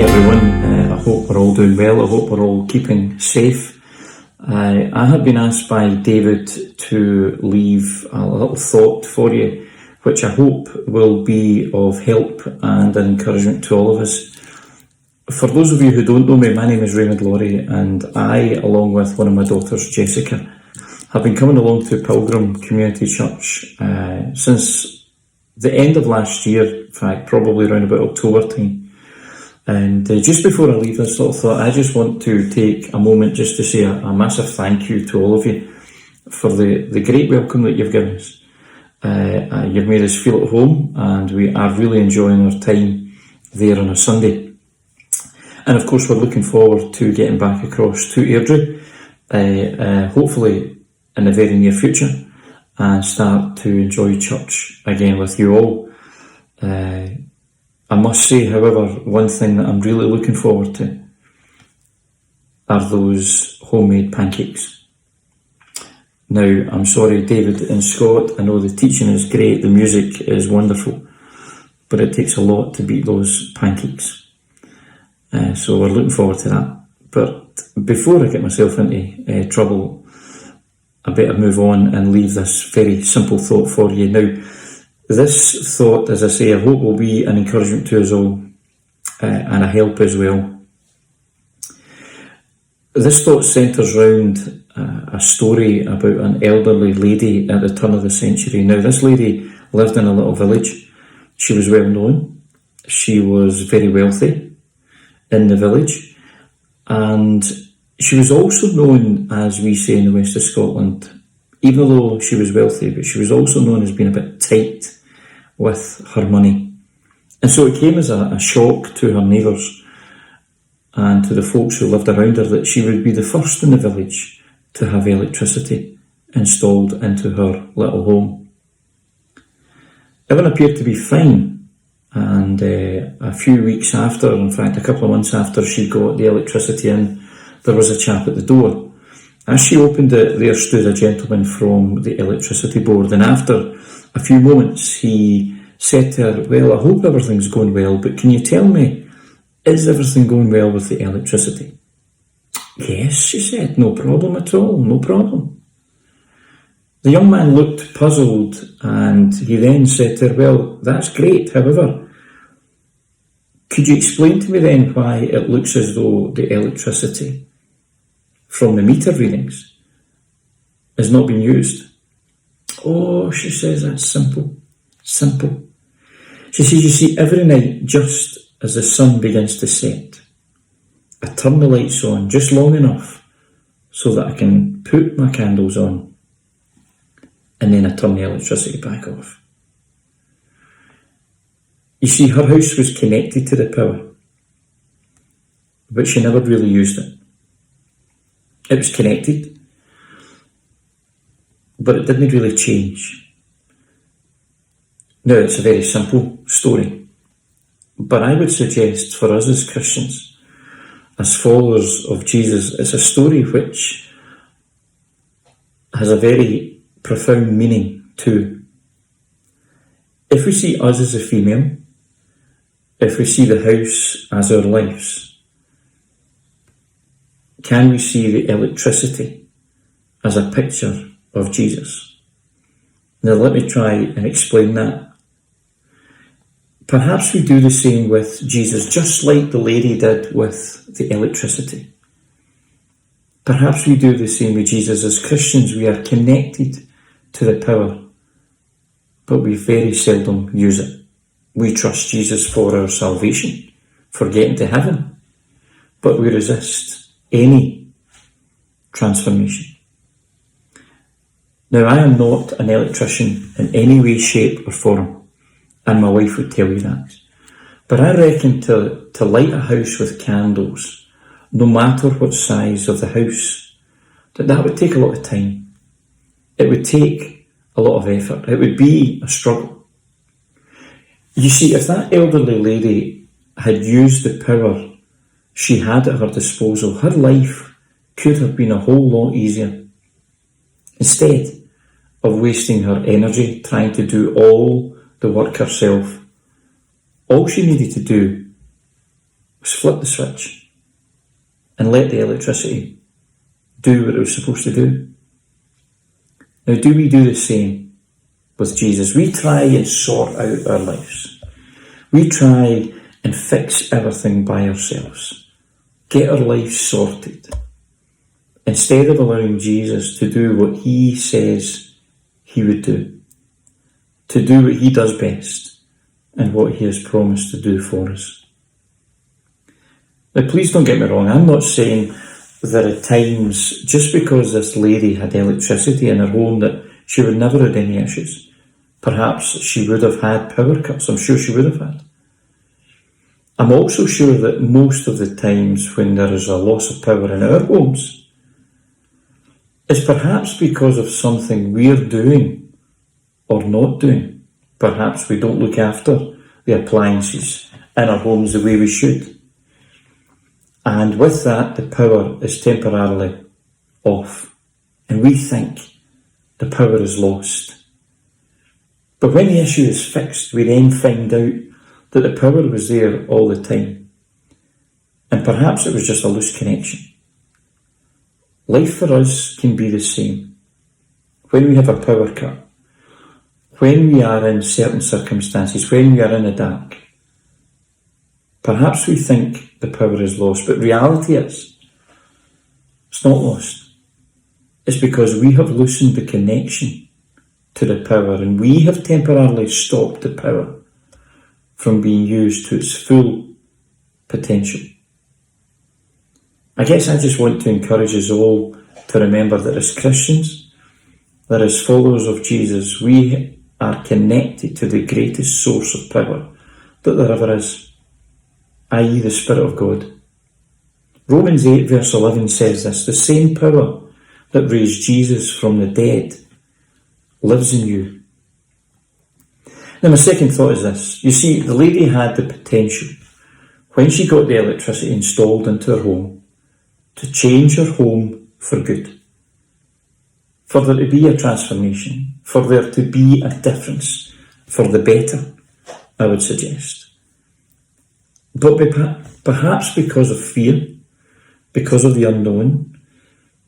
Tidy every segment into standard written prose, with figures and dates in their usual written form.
Hi everyone, I hope we're all doing well. I hope we're all keeping safe. I have been asked by David to leave a little thought for you, which I hope will be of help and an encouragement to all of us. For those of you who don't know me, my name is Raymond Lawrie, and I, along with one of my daughters, Jessica, have been coming along to Pilgrim Community Church since the end of last year, in fact probably around about October time. And just before I leave this little thought, I just want to take a moment just to say a massive thank you to all of you for the great welcome that you've given us. You've made us feel at home, and we are really enjoying our time there on a Sunday. And of course we're looking forward to getting back across to Airdrie, hopefully in the very near future, and start to enjoy church again with you all. I must say, however, one thing that I'm really looking forward to are those homemade pancakes. Now, I'm sorry, David and Scott, I know the teaching is great, the music is wonderful, but it takes a lot to beat those pancakes. So we're looking forward to that. But before I get myself into trouble, I better move on and leave this very simple thought for you. Now, this thought, as I say, I hope will be an encouragement to us all and a help as well. This thought centres around a story about an elderly lady at the turn of the century. Now, this lady lived in a little village. She was well known. She was very wealthy in the village. And she was also known, as we say in the west of Scotland, even though she was wealthy, but she was also known as being a bit tight with her money. And so it came as a shock to her neighbours and to the folks who lived around her that she would be the first in the village to have electricity installed into her little home. Everything appeared to be fine, and a few weeks after, in fact a couple of months after she got the electricity in, there was a chap at the door. As she opened it, there stood a gentleman from the electricity board, and after a few moments he said to her, "Well, I hope everything's going well, but can you tell me, is everything going well with the electricity?" "Yes," she said, "no problem at all, no problem." The young man looked puzzled, and he then said to her, "Well, that's great, however, could you explain to me then why it looks as though the electricity from the meter readings is not being used?" "Oh," she says, "that's simple. She says, you see, every night, just as the sun begins to set, I turn the lights on just long enough so that I can put my candles on, and then I turn the electricity back off." You see, her house was connected to the power, but she never really used it. It was connected, but it didn't really change. Now, it's a very simple story, but I would suggest for us as Christians, as followers of Jesus, it's a story which has a very profound meaning too. If we see us as a female, if we see the house as our lives, can we see the electricity as a picture of Jesus? Now let me try and explain that. Perhaps we do the same with Jesus, just like the lady did with the electricity. Perhaps we do the same with Jesus. As Christians, we are connected to the power, but we very seldom use it. We trust Jesus for our salvation, for getting to heaven, but we resist any transformation. Now, I am not an electrician in any way, shape or form, and my wife would tell you that. But I reckon to light a house with candles, no matter what size of the house, that would take a lot of time. It would take a lot of effort. It would be a struggle. You see, if that elderly lady had used the power she had at her disposal, her life could have been a whole lot easier. Instead of wasting her energy trying to do all the work herself, all she needed to do was flip the switch and let the electricity do what it was supposed to do. Now, do we do the same with Jesus? We try and sort out our lives. We try and fix everything by ourselves, get our lives sorted, instead of allowing Jesus to do what he says he would do, to do what he does best and what he has promised to do for us. Now, please don't get me wrong, I'm not saying that at times, just because this lady had electricity in her home, that she would never have any issues. Perhaps she would have had power cuts, I'm sure she would have had. I'm also sure that most of the times when there is a loss of power in our homes, it's perhaps because of something we're doing or not doing. Perhaps we don't look after the appliances in our homes the way we should. And with that, the power is temporarily off. And we think the power is lost. But when the issue is fixed, we then find out that the power was there all the time. And perhaps it was just a loose connection. Life for us can be the same. When we have a power cut, when we are in certain circumstances, when we are in the dark, perhaps we think the power is lost, but reality is, it's not lost. It's because we have loosened the connection to the power and we have temporarily stopped the power from being used to its full potential. I guess I just want to encourage us all to remember that as Christians, that as followers of Jesus, we are connected to the greatest source of power that there ever is, i.e. the Spirit of God. Romans 8 verse 11 says this: the same power that raised Jesus from the dead lives in you. Now my second thought is this. You see, the lady had the potential, when she got the electricity installed into her home, to change her home for good. For there to be a transformation, for there to be a difference, for the better, I would suggest. But perhaps because of fear, because of the unknown,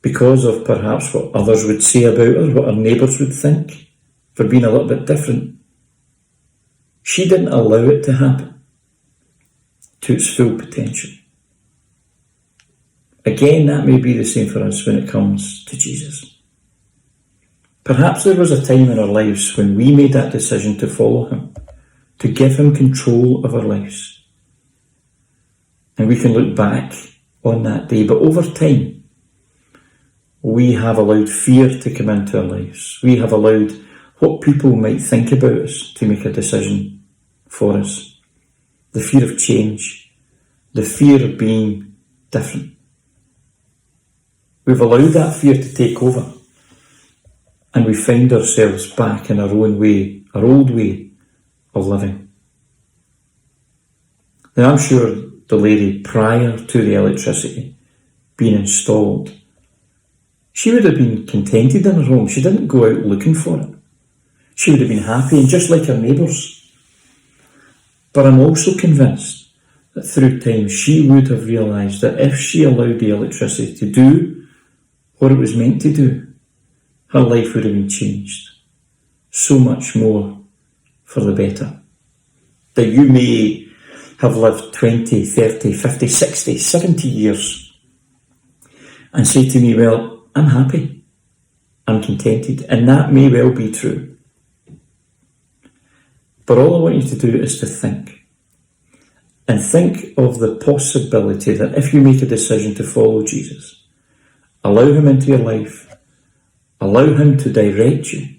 because of perhaps what others would say about her, what her neighbours would think, for being a little bit different, she didn't allow it to happen to its full potential. Again, that may be the same for us when it comes to Jesus. Perhaps there was a time in our lives when we made that decision to follow him, to give him control of our lives. And we can look back on that day, but over time, we have allowed fear to come into our lives. We have allowed what people might think about us to make a decision for us. The fear of change, the fear of being different. We've allowed that fear to take over, and we find ourselves back in our own way, our old way of living. Now I'm sure the lady, prior to the electricity being installed, she would have been contented in her home. She didn't go out looking for it. She would have been happy, and just like her neighbours. But I'm also convinced that through time she would have realised that if she allowed the electricity to do what it was meant to do, her life would have been changed. So much more for the better. That you may have lived 20, 30, 50, 60, 70 years and say to me, well, I'm happy, I'm contented, and that may well be true. But all I want you to do is to think. And think of the possibility that if you make a decision to follow Jesus, allow him into your life, allow him to direct you,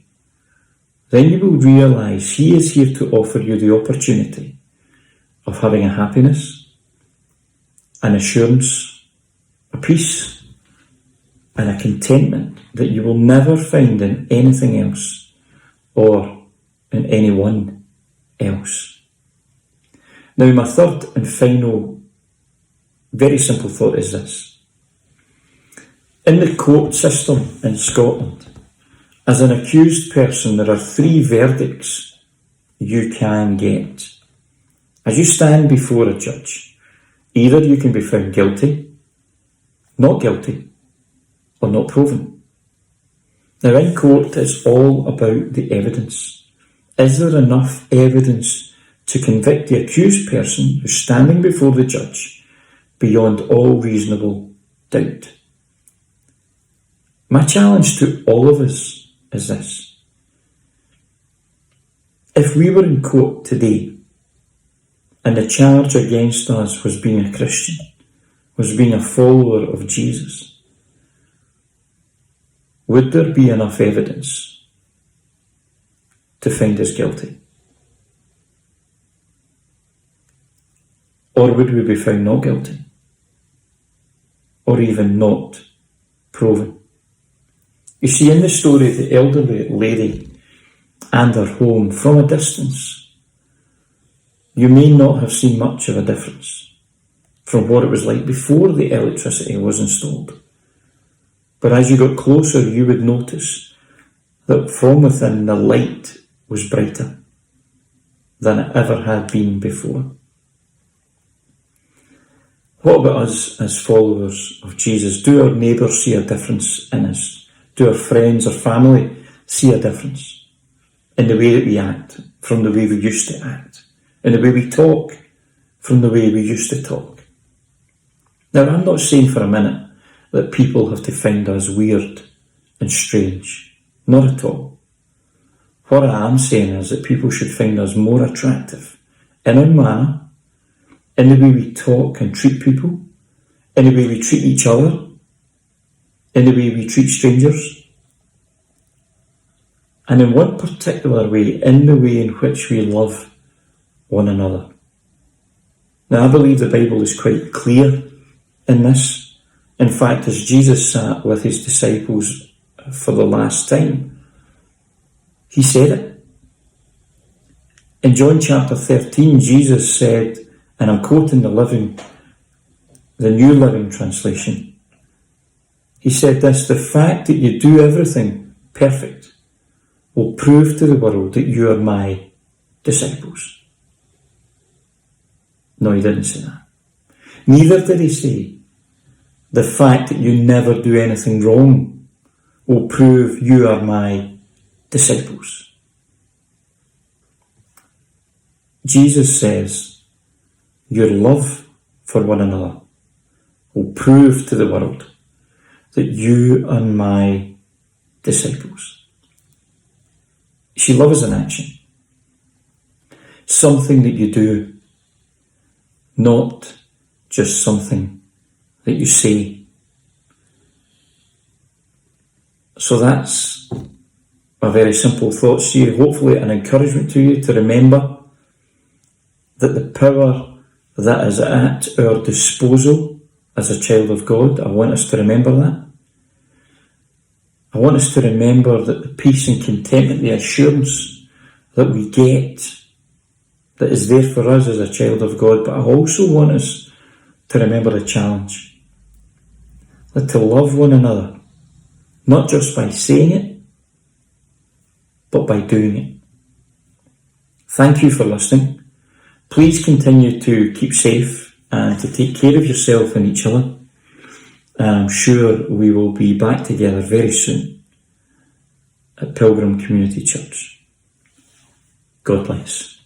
then you will realise he is here to offer you the opportunity of having a happiness, an assurance, a peace, and a contentment that you will never find in anything else or in anyone else. Now, my third and final, very simple thought is this. In the court system in Scotland, as an accused person, there are 3 verdicts you can get. As you stand before a judge, Either you can be found guilty, not guilty, or not proven. Now in court, it's all about the evidence. Is there enough evidence to convict the accused person who's standing before the judge beyond all reasonable doubt? My challenge to all of us is this. If we were in court today and the charge against us was being a Christian, was being a follower of Jesus, would there be enough evidence to find us guilty? Or would we be found not guilty? Or even not proven? You see, in the story of the elderly lady and her home, from a distance, you may not have seen much of a difference from what it was like before the electricity was installed. But as you got closer, you would notice that from within the light was brighter than it ever had been before. What about us as followers of Jesus? Do our neighbours see a difference in us? Do our friends or family see a difference in the way that we act from the way we used to act? In the way we talk from the way we used to talk? Now, I'm not saying for a minute that people have to find us weird and strange. Not at all. What I am saying is that people should find us more attractive in our manner, in the way we talk and treat people, in the way we treat each other, in the way we treat strangers, and in one particular way, in the way in which we love one another. Now, I believe the Bible is quite clear in this. In fact, as Jesus sat with his disciples for the last time, he said it. In John chapter 13, Jesus said, and I'm quoting the New Living Translation, he said this: the fact that you do everything perfect will prove to the world that you are my disciples. No, he didn't say that. Neither did he say the fact that you never do anything wrong will prove you are my disciples. Jesus says your love for one another will prove to the world that you are my disciples. See, love is an action. Something that you do, not just something that you say. So that's a very simple thought to you, hopefully an encouragement to you to remember that the power that is at our disposal as a child of God, I want us to remember that. I want us to remember that the peace and contentment, the assurance that we get, that is there for us as a child of God, but I also want us to remember the challenge. That to love one another, not just by saying it, but by doing it. Thank you for listening. Please continue to keep safe and to take care of yourself and each other. And I'm sure we will be back together very soon at Pilgrim Community Church. God bless.